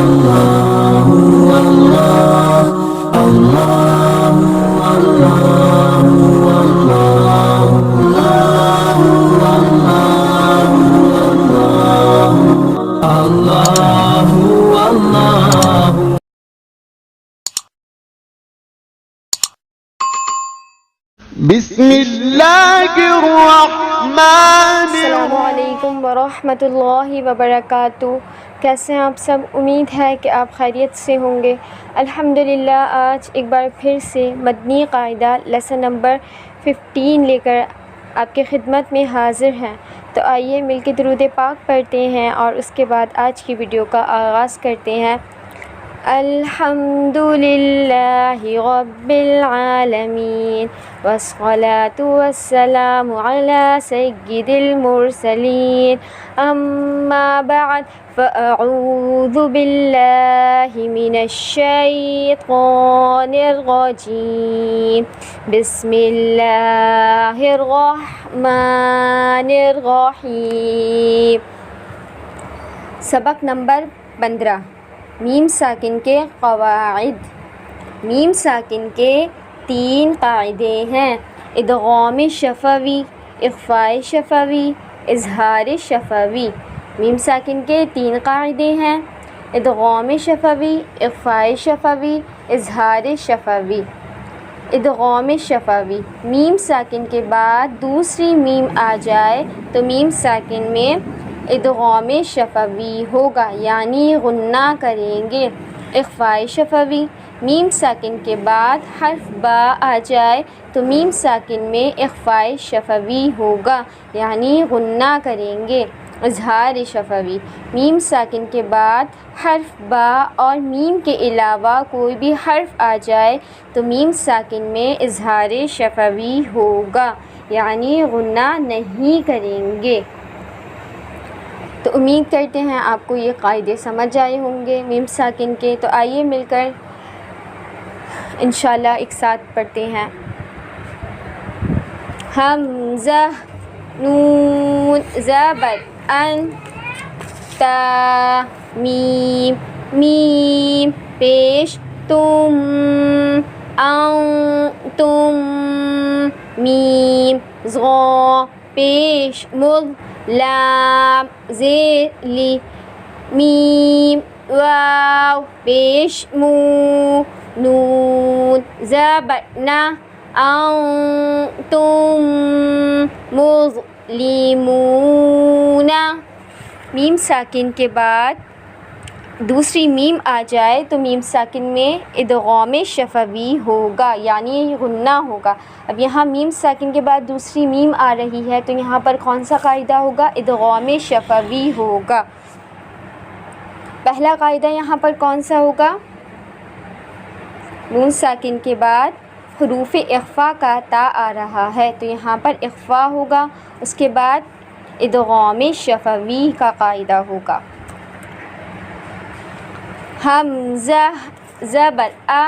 السلام علیکم ورحمۃ اللہ وبرکاتہ۔ کیسے ہیں آپ سب؟ امید ہے کہ آپ خیریت سے ہوں گے۔ الحمدللہ آج ایک بار پھر سے مدنی قاعدہ لیسن نمبر 15 لے کر آپ کی خدمت میں حاضر ہیں۔ تو آئیے مل کے درود پاک پڑھتے ہیں اور اس کے بعد آج کی ویڈیو کا آغاز کرتے ہیں۔ الحمدللہ رب العالمین والصلاة والسلام علی سید المرسلین، اما بعد فاعوذ باللہ من الشیطان الرجیم، بسم اللہ الرحمن الرحیم۔ سبق نمبر 15، میم ساکن کے قواعد۔ میم ساکن کے 3 قاعدے ہیں: ادغام شفوی، اخفاء شفوی، اظہار شفوی۔ میم ساکن کے 3 قاعدے ہیں: ادغام شفوی، اخفاء شفوی، اظہار شفوی۔ ادغام شفوی، میم ساکن کے بعد دوسری میم آ جائے تو میم ساکن میں ادغام شفوی ہوگا، یعنی غنہ کریں گے۔ اخفاء شفوی، میم ساکن کے بعد حرف با آ جائے تو میم ساکن میں اخفاء شفوی ہوگا، یعنی غنہ کریں گے۔ اظہار شفوی، میم ساکن کے بعد حرف با اور میم کے علاوہ کوئی بھی حرف آ جائے تو میم ساکن میں اظہار شفوی ہوگا، یعنی غنہ نہیں کریں گے۔ تو امید کرتے ہیں آپ کو یہ قاعدے سمجھ آئے ہوں گے میم ساکن کے۔ تو آئیے مل کر انشاءاللہ ایک ساتھ پڑھتے ہیں۔ حمزہ، نون زبر ان، تا میم، میم پیش تم، تم، میم ظا پیش مض، لام زیر لی، میم واو پیش مو، نون زبر نا، انتم مظلمون۔ میم ساکن کے بعد دوسری میم آ جائے تو میم ساکن میں ادغام شفوی ہوگا، یعنی غنہ ہوگا۔ اب یہاں میم ساکن کے بعد دوسری میم آ رہی ہے تو یہاں پر کون سا قاعدہ ہوگا؟ ادغام شفوی ہوگا۔ پہلا قاعدہ یہاں پر کون سا ہوگا؟ نون ساکن کے بعد حروف اخفاء کا تا آ رہا ہے تو یہاں پر اخفاء ہوگا، اس کے بعد ادغام شفوی کا قاعدہ ہوگا۔ حمزہ زبر آ،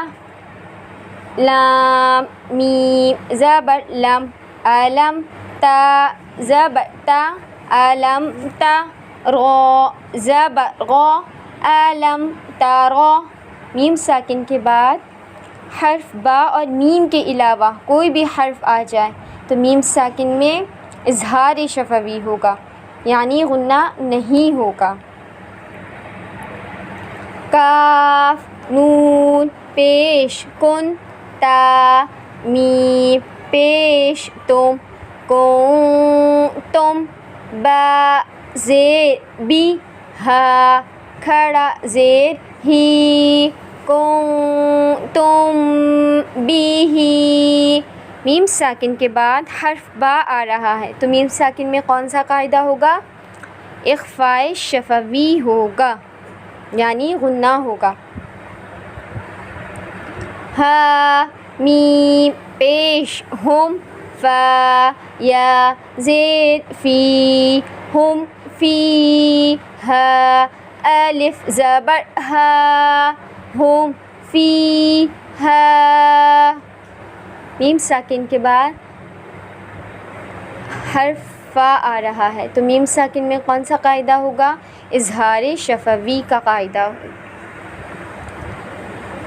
لام میم زبر لم، علم تا زبر تا، علم تا، را زبر غا، علم ترا۔ میم ساکن کے بعد حرف با اور میم کے علاوہ کوئی بھی حرف آ جائے تو میم ساکن میں اظہار شفوی ہوگا، یعنی غنہ نہیں ہوگا۔ کاف، نون پیش کن، تا میم پیش تم، تم، با زیر بی، ہا کھڑا زیر ہی، تم بیہی۔ میم ساکن کے بعد حرف با آ رہا ہے تو میم ساکن میں کون سا قاعدہ ہوگا؟ اخفاء شفوی ہوگا، یعنی غنہ ہوگا۔ ہا میم پیش ہم، فا یا زیر فی، ہم فی، ہا الف زبر ہا، ہم فی ہا۔ میم ساکن کے بعد حرف فا آ رہا ہے تو میم ساکن میں کون سا قاعدہ ہوگا؟ اظہار شفوی کا قاعدہ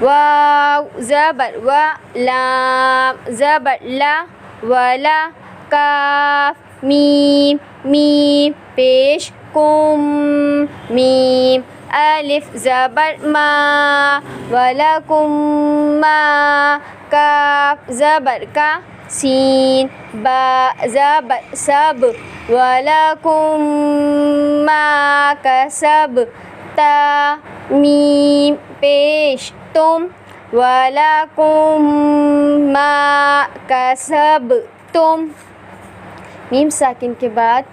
واو زبر و، لام زبر لا ولا، کاف میم میم پیش کم میم، الف زبر ما ولکم ما، کاف زبر کا سین، با زبر سب ولکم ما کسب، تا میم پیش تم ولکم ما کسبتم۔ میم ساکن کے بعد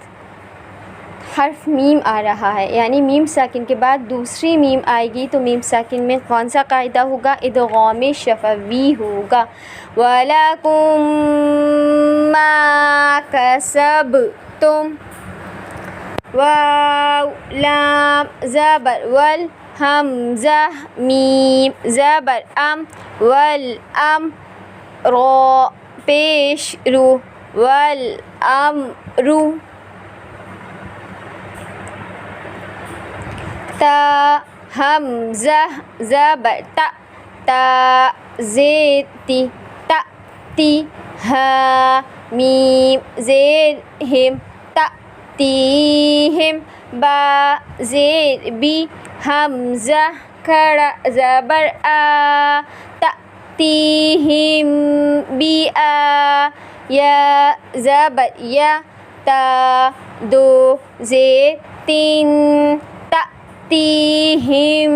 حرف میم آ رہا ہے، یعنی میم ساکن کے بعد دوسری میم آئے گی تو میم ساکن میں کون سا قاعدہ ہوگا؟ ادغام شفوی ہوگا۔ وَلَكُمْ مَا كَسَبْتُمْ، واو لام زبر ول، حمزہ میم زبر ام والام، را پیش رو والامر، تا حمزہ زبر تا، تا زیر تی تا تی، ہا میم زیر ہم تا تیہم، با زیر بی حمزہ کھڑا زبر آ، تا تیہم بی آ، یا زبر یا، تا دو زیر تین، تا تیہم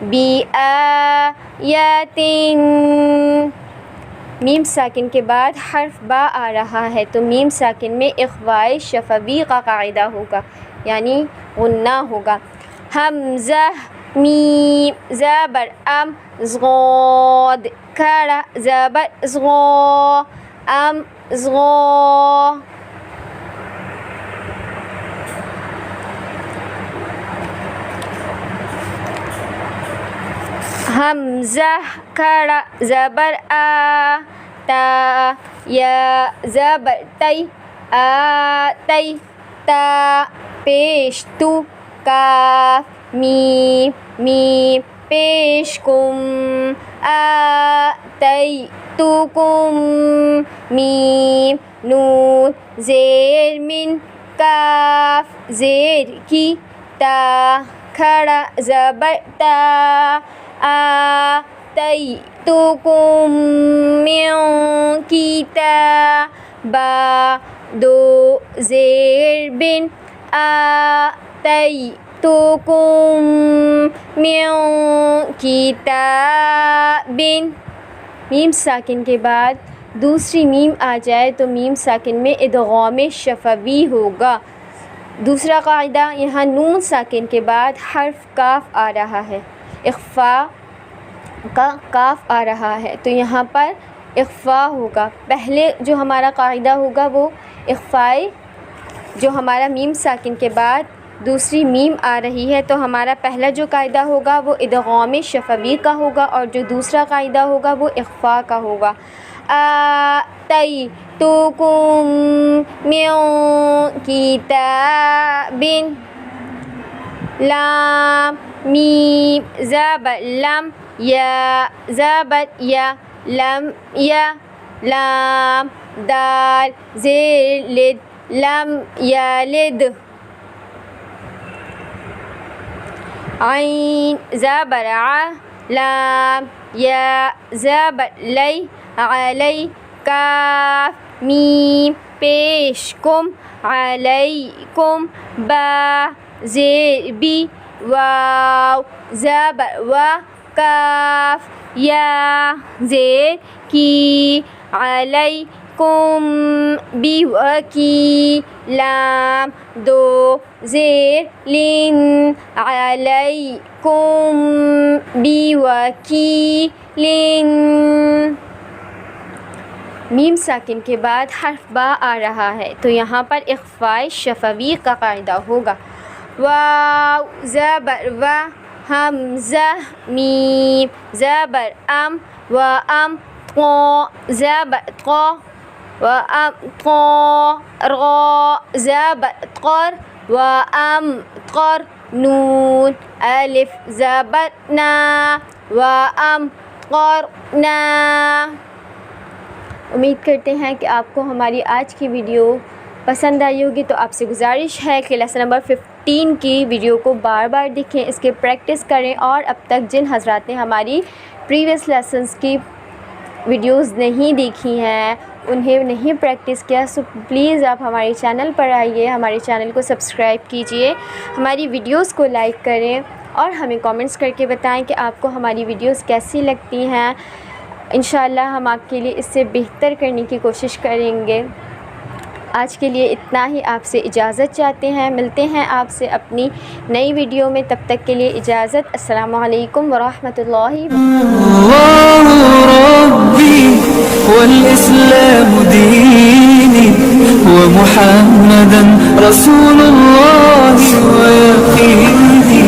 بی آیاتین۔ میم ساکن کے بعد حرف با آ رہا ہے تو میم ساکن میں اخفاء شفوی کا قاعدہ ہوگا، یعنی غنہ ہوگا۔ حمزہ میم زبر ام، ضاد کھڑا زبر ضا، ام ضا، حمزہ کھڑا زبر آ، تا یا زبر تی آتی، تا پیش تو، کاف میم میم پیش کم، آتیتکم میم نون زیر من، کاف زیر کی، تا کھڑا زبر تا، آتیتکم من کتابا، دو زیر بن، آتیتکم من کتاب۔ میم ساکن کے بعد دوسری میم آ جائے تو میم ساکن میں ادغام شفوی ہوگا۔ دوسرا قاعدہ، یہاں نون ساکن کے بعد حرف کاف آ رہا ہے، اخفاء کا کاف آ رہا ہے تو یہاں پر اخفاء ہوگا۔ پہلے جو ہمارا قاعدہ ہوگا وہ اخفاء، جو ہمارا میم ساکن کے بعد دوسری میم آ رہی ہے تو ہمارا پہلا جو قاعدہ ہوگا وہ ادغام شفوی کا ہوگا، اور جو دوسرا قاعدہ ہوگا وہ اخفاء کا ہوگا۔ آتیتکم من کتاب، لام میم زبر لم، یا زبر یا، لم یا، لام دال زیر لد، لم یلد، عین زبر ع، لام یا زبر لی، علی، کاف میم پیش کم، علیکم، با زیر بی، واو زبر و، کاف یا زیر کی، علیکم بی و کی، لام دو زیر لن، علیکم بی و کی لن۔ میم ساکن کے بعد حرف با آ رہا ہے تو یہاں پر اخفاء شفوی کا قاعدہ ہوگا۔ واو زبر و، حمزہ میم زبر ام، و ام قا زبر قا، و ام قا، را زبر قر، و ام قر، نون الف زبر نا، وَأَمْطَرْنَا. امید کرتے ہیں کہ آپ کو ہماری آج کی ویڈیو پسند آئی ہوگی. تو آپ سے گزارش ہے کہ لیسن نمبر 15 کی ویڈیو کو بار بار دیکھیں, اس کے پریکٹس کریں, اور اب تک جن حضرات نے ہماری پریویس لیسنس کی ویڈیوز نہیں دیکھی ہیں, انہیں نہیں پریکٹس کیا, سو پلیز آپ ہمارے چینل پر آئیے, ہمارے چینل کو سبسکرائب کیجئے, ہماری ویڈیوز کو لائک کریں, اور ہمیں کامنٹس کر کے بتائیں کہ آپ کو ہماری ویڈیوز کیسی لگتی ہیں. انشاءاللہ ہم آپ کے لیے اس سے بہتر کرنے کی کوشش کریں گے. آج کے لیے اتنا ہی, آپ سے اجازت چاہتے ہیں. ملتے ہیں آپ سے اپنی نئی ویڈیو میں, تب تک کے لیے اجازت. السلام علیکم ورحمۃ اللہ والإسلام ديني ومحمدا رسول الله ويقيني